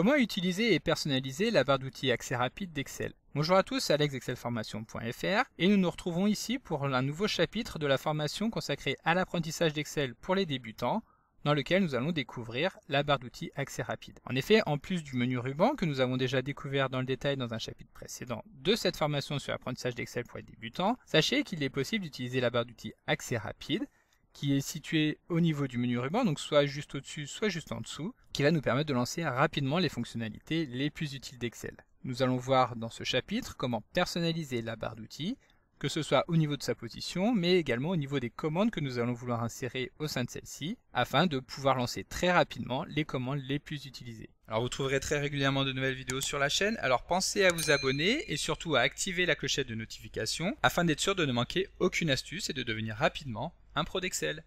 Comment utiliser et personnaliser la barre d'outils accès rapide d'Excel? Bonjour à tous, c'est Alex d'excelformation.fr et nous nous retrouvons ici pour un nouveau chapitre de la formation consacrée à l'apprentissage d'Excel pour les débutants, dans lequel nous allons découvrir la barre d'outils accès rapide. En effet, en plus du menu ruban que nous avons déjà découvert dans le détail dans un chapitre précédent de cette formation sur l'apprentissage d'Excel pour les débutants, sachez qu'il est possible d'utiliser la barre d'outils accès rapide, qui est située au niveau du menu ruban, donc soit juste au-dessus, soit juste en dessous, qui va nous permettre de lancer rapidement les fonctionnalités les plus utiles d'Excel. Nous allons voir dans ce chapitre comment personnaliser la barre d'outils, que ce soit au niveau de sa position, mais également au niveau des commandes que nous allons vouloir insérer au sein de celle-ci, afin de pouvoir lancer très rapidement les commandes les plus utilisées. Alors vous trouverez très régulièrement de nouvelles vidéos sur la chaîne, alors pensez à vous abonner et surtout à activer la clochette de notification, afin d'être sûr de ne manquer aucune astuce et de devenir rapidement un pro d'Excel.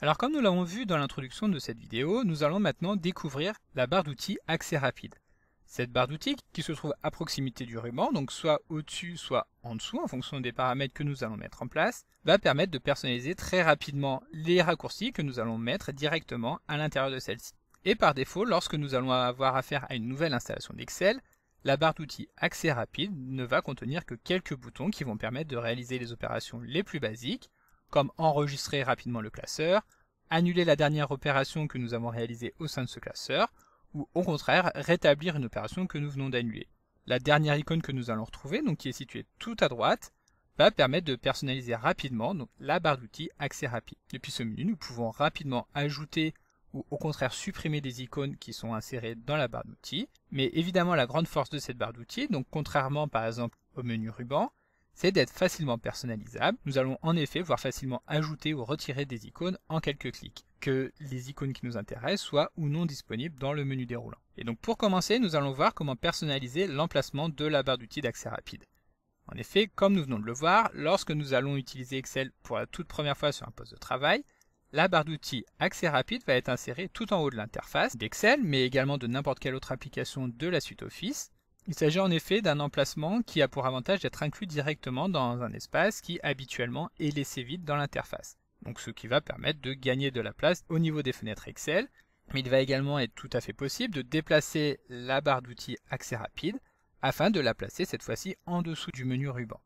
Alors comme nous l'avons vu dans l'introduction de cette vidéo, nous allons maintenant découvrir la barre d'outils accès rapide. Cette barre d'outils qui se trouve à proximité du ruban, donc soit au-dessus soit en dessous en fonction des paramètres que nous allons mettre en place, va permettre de personnaliser très rapidement les raccourcis que nous allons mettre directement à l'intérieur de celle-ci. Et par défaut, lorsque nous allons avoir affaire à une nouvelle installation d'Excel, la barre d'outils accès rapide ne va contenir que quelques boutons qui vont permettre de réaliser les opérations les plus basiques, comme enregistrer rapidement le classeur, annuler la dernière opération que nous avons réalisée au sein de ce classeur, ou au contraire rétablir une opération que nous venons d'annuler. La dernière icône que nous allons retrouver, donc qui est située tout à droite, va permettre de personnaliser rapidement donc, la barre d'outils accès rapide. Depuis ce menu, nous pouvons rapidement ajouter ou au contraire supprimer des icônes qui sont insérées dans la barre d'outils. Mais évidemment la grande force de cette barre d'outils, donc contrairement par exemple au menu ruban, c'est d'être facilement personnalisable. Nous allons en effet pouvoir facilement ajouter ou retirer des icônes en quelques clics, que les icônes qui nous intéressent soient ou non disponibles dans le menu déroulant. Et donc pour commencer, nous allons voir comment personnaliser l'emplacement de la barre d'outils d'accès rapide. En effet, comme nous venons de le voir, lorsque nous allons utiliser Excel pour la toute première fois sur un poste de travail, la barre d'outils accès rapide va être insérée tout en haut de l'interface d'Excel, mais également de n'importe quelle autre application de la suite Office. Il s'agit en effet d'un emplacement qui a pour avantage d'être inclus directement dans un espace qui habituellement est laissé vide dans l'interface. Donc ce qui va permettre de gagner de la place au niveau des fenêtres Excel, mais il va également être tout à fait possible de déplacer la barre d'outils accès rapide afin de la placer cette fois-ci en dessous du menu ruban.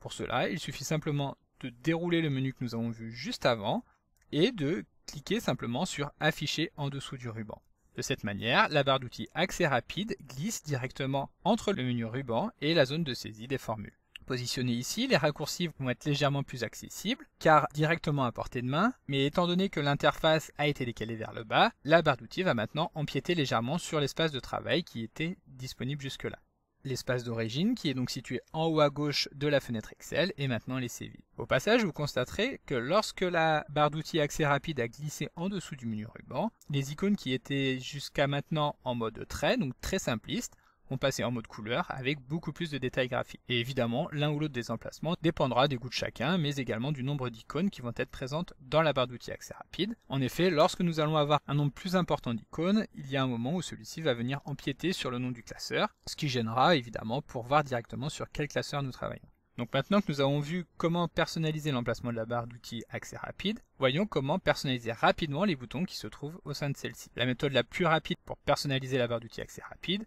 Pour cela, il suffit simplement de dérouler le menu que nous avons vu juste avant, et de cliquer simplement sur afficher en dessous du ruban. De cette manière, la barre d'outils accès rapide glisse directement entre le menu ruban et la zone de saisie des formules. Positionnés ici, les raccourcis vont être légèrement plus accessibles, car directement à portée de main, mais étant donné que l'interface a été décalée vers le bas, la barre d'outils va maintenant empiéter légèrement sur l'espace de travail qui était disponible jusque-là. L'espace d'origine, qui est donc situé en haut à gauche de la fenêtre Excel, est maintenant laissé vide. Au passage, vous constaterez que lorsque la barre d'outils accès rapide a glissé en dessous du menu ruban, les icônes qui étaient jusqu'à maintenant en mode trait, donc très simpliste, ont passé en mode couleur avec beaucoup plus de détails graphiques. Et évidemment, l'un ou l'autre des emplacements dépendra des goûts de chacun, mais également du nombre d'icônes qui vont être présentes dans la barre d'outils accès rapide. En effet, lorsque nous allons avoir un nombre plus important d'icônes, il y a un moment où celui-ci va venir empiéter sur le nom du classeur, ce qui gênera évidemment pour voir directement sur quel classeur nous travaillons. Donc maintenant que nous avons vu comment personnaliser l'emplacement de la barre d'outils accès rapide, voyons comment personnaliser rapidement les boutons qui se trouvent au sein de celle-ci. La méthode la plus rapide pour personnaliser la barre d'outils accès rapide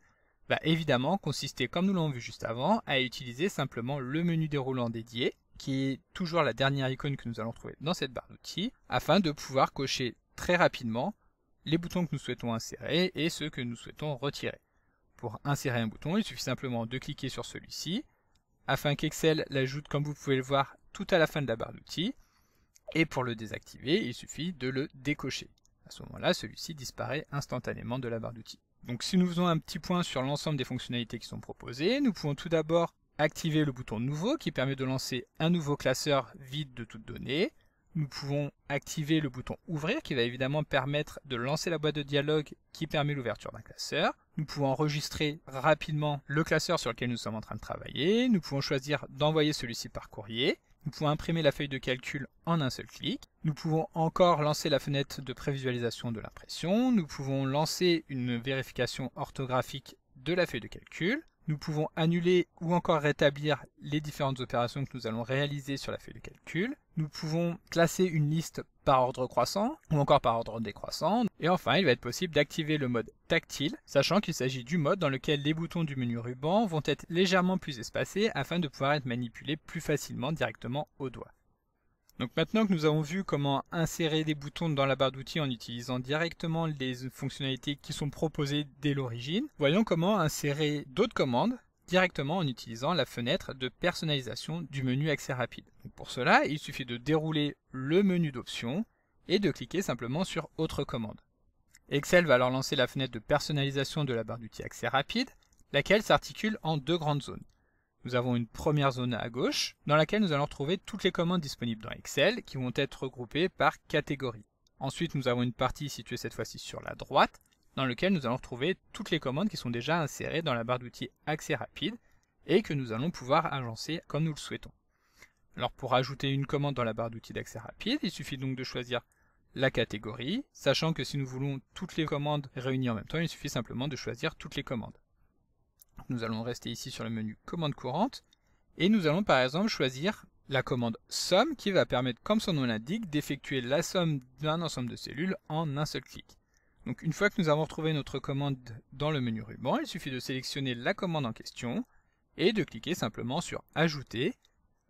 va évidemment consister, comme nous l'avons vu juste avant, à utiliser simplement le menu déroulant dédié, qui est toujours la dernière icône que nous allons trouver dans cette barre d'outils, afin de pouvoir cocher très rapidement les boutons que nous souhaitons insérer et ceux que nous souhaitons retirer. Pour insérer un bouton, il suffit simplement de cliquer sur celui-ci, afin qu'Excel l'ajoute, comme vous pouvez le voir, tout à la fin de la barre d'outils, et pour le désactiver, il suffit de le décocher. À ce moment-là, celui-ci disparaît instantanément de la barre d'outils. Donc si nous faisons un petit point sur l'ensemble des fonctionnalités qui sont proposées, nous pouvons tout d'abord activer le bouton nouveau qui permet de lancer un nouveau classeur vide de toutes données. Nous pouvons activer le bouton ouvrir qui va évidemment permettre de lancer la boîte de dialogue qui permet l'ouverture d'un classeur. Nous pouvons enregistrer rapidement le classeur sur lequel nous sommes en train de travailler. Nous pouvons choisir d'envoyer celui-ci par courrier. Nous pouvons imprimer la feuille de calcul en un seul clic. Nous pouvons encore lancer la fenêtre de prévisualisation de l'impression. Nous pouvons lancer une vérification orthographique de la feuille de calcul. Nous pouvons annuler ou encore rétablir les différentes opérations que nous allons réaliser sur la feuille de calcul. Nous pouvons classer une liste par ordre croissant ou encore par ordre décroissant. Et enfin, il va être possible d'activer le mode tactile, sachant qu'il s'agit du mode dans lequel les boutons du menu ruban vont être légèrement plus espacés afin de pouvoir être manipulés plus facilement directement au doigt. Donc maintenant que nous avons vu comment insérer des boutons dans la barre d'outils en utilisant directement les fonctionnalités qui sont proposées dès l'origine, voyons comment insérer d'autres commandes directement en utilisant la fenêtre de personnalisation du menu accès rapide. Donc pour cela, il suffit de dérouler le menu d'options et de cliquer simplement sur Autre commande. Excel va alors lancer la fenêtre de personnalisation de la barre d'outils accès rapide, laquelle s'articule en deux grandes zones. Nous avons une première zone à gauche, dans laquelle nous allons retrouver toutes les commandes disponibles dans Excel, qui vont être regroupées par catégorie. Ensuite, nous avons une partie située cette fois-ci sur la droite, dans laquelle nous allons retrouver toutes les commandes qui sont déjà insérées dans la barre d'outils accès rapide, et que nous allons pouvoir agencer comme nous le souhaitons. Alors pour ajouter une commande dans la barre d'outils d'accès rapide, il suffit donc de choisir la catégorie, sachant que si nous voulons toutes les commandes réunies en même temps, il suffit simplement de choisir toutes les commandes. Nous allons rester ici sur le menu commande courante et nous allons par exemple choisir la commande somme qui va permettre, comme son nom l'indique, d'effectuer la somme d'un ensemble de cellules en un seul clic. Donc une fois que nous avons retrouvé notre commande dans le menu ruban, il suffit de sélectionner la commande en question et de cliquer simplement sur ajouter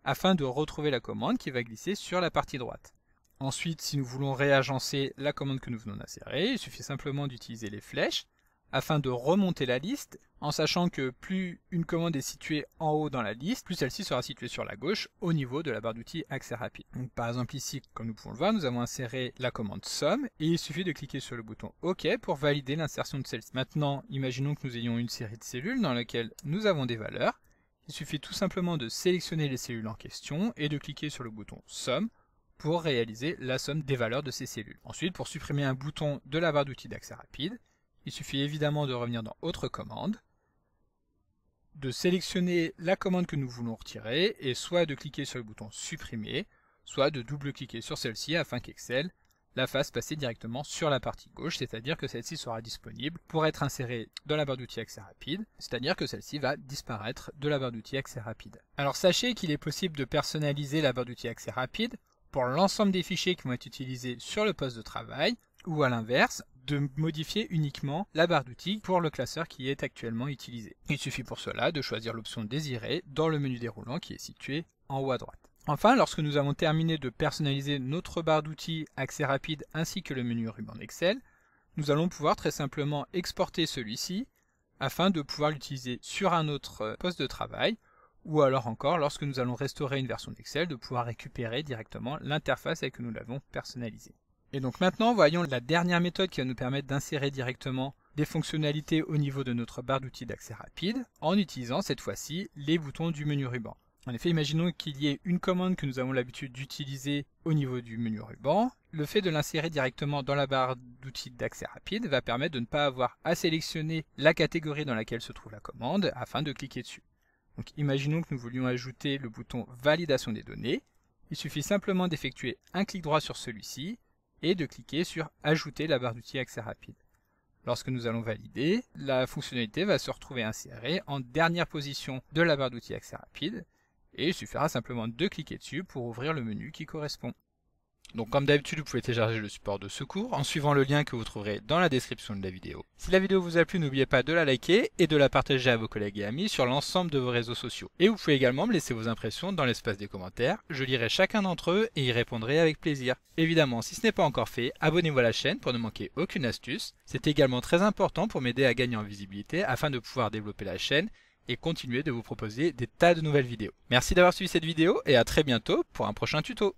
afin de retrouver la commande qui va glisser sur la partie droite. Ensuite, si nous voulons réagencer la commande que nous venons d'insérer, il suffit simplement d'utiliser les flèches afin de remonter la liste, en sachant que plus une commande est située en haut dans la liste, plus celle-ci sera située sur la gauche au niveau de la barre d'outils accès rapide. Donc par exemple ici, comme nous pouvons le voir, nous avons inséré la commande somme et il suffit de cliquer sur le bouton OK pour valider l'insertion de celle-ci. Maintenant, imaginons que nous ayons une série de cellules dans laquelle nous avons des valeurs. Il suffit tout simplement de sélectionner les cellules en question et de cliquer sur le bouton somme pour réaliser la somme des valeurs de ces cellules. Ensuite, pour supprimer un bouton de la barre d'outils d'accès rapide, il suffit évidemment de revenir dans Autre commande, de sélectionner la commande que nous voulons retirer et soit de cliquer sur le bouton supprimer, soit de double-cliquer sur celle-ci afin qu'Excel la fasse passer directement sur la partie gauche, c'est-à-dire que celle-ci sera disponible pour être insérée dans la barre d'outils accès rapide, c'est-à-dire que celle-ci va disparaître de la barre d'outils accès rapide. Alors sachez qu'il est possible de personnaliser la barre d'outils accès rapide pour l'ensemble des fichiers qui vont être utilisés sur le poste de travail, ou à l'inverse, de modifier uniquement la barre d'outils pour le classeur qui est actuellement utilisé. Il suffit pour cela de choisir l'option désirée dans le menu déroulant qui est situé en haut à droite. Enfin, lorsque nous avons terminé de personnaliser notre barre d'outils accès rapide ainsi que le menu ruban d'Excel, nous allons pouvoir très simplement exporter celui-ci afin de pouvoir l'utiliser sur un autre poste de travail, ou alors encore, lorsque nous allons restaurer une version d'Excel, de pouvoir récupérer directement l'interface avec que nous l'avons personnalisée. Et donc maintenant, voyons la dernière méthode qui va nous permettre d'insérer directement des fonctionnalités au niveau de notre barre d'outils d'accès rapide, en utilisant cette fois-ci les boutons du menu ruban. En effet, imaginons qu'il y ait une commande que nous avons l'habitude d'utiliser au niveau du menu ruban. Le fait de l'insérer directement dans la barre d'outils d'accès rapide va permettre de ne pas avoir à sélectionner la catégorie dans laquelle se trouve la commande afin de cliquer dessus. Donc imaginons que nous voulions ajouter le bouton validation des données. Il suffit simplement d'effectuer un clic droit sur celui-ci et de cliquer sur ajouter la barre d'outils accès rapide. Lorsque nous allons valider, la fonctionnalité va se retrouver insérée en dernière position de la barre d'outils accès rapide et il suffira simplement de cliquer dessus pour ouvrir le menu qui correspond. Donc comme d'habitude, vous pouvez télécharger le support de secours en suivant le lien que vous trouverez dans la description de la vidéo. Si la vidéo vous a plu, n'oubliez pas de la liker et de la partager à vos collègues et amis sur l'ensemble de vos réseaux sociaux. Et vous pouvez également me laisser vos impressions dans l'espace des commentaires, je lirai chacun d'entre eux et y répondrai avec plaisir. Évidemment, si ce n'est pas encore fait, abonnez-vous à la chaîne pour ne manquer aucune astuce. C'est également très important pour m'aider à gagner en visibilité afin de pouvoir développer la chaîne et continuer de vous proposer des tas de nouvelles vidéos. Merci d'avoir suivi cette vidéo et à très bientôt pour un prochain tuto.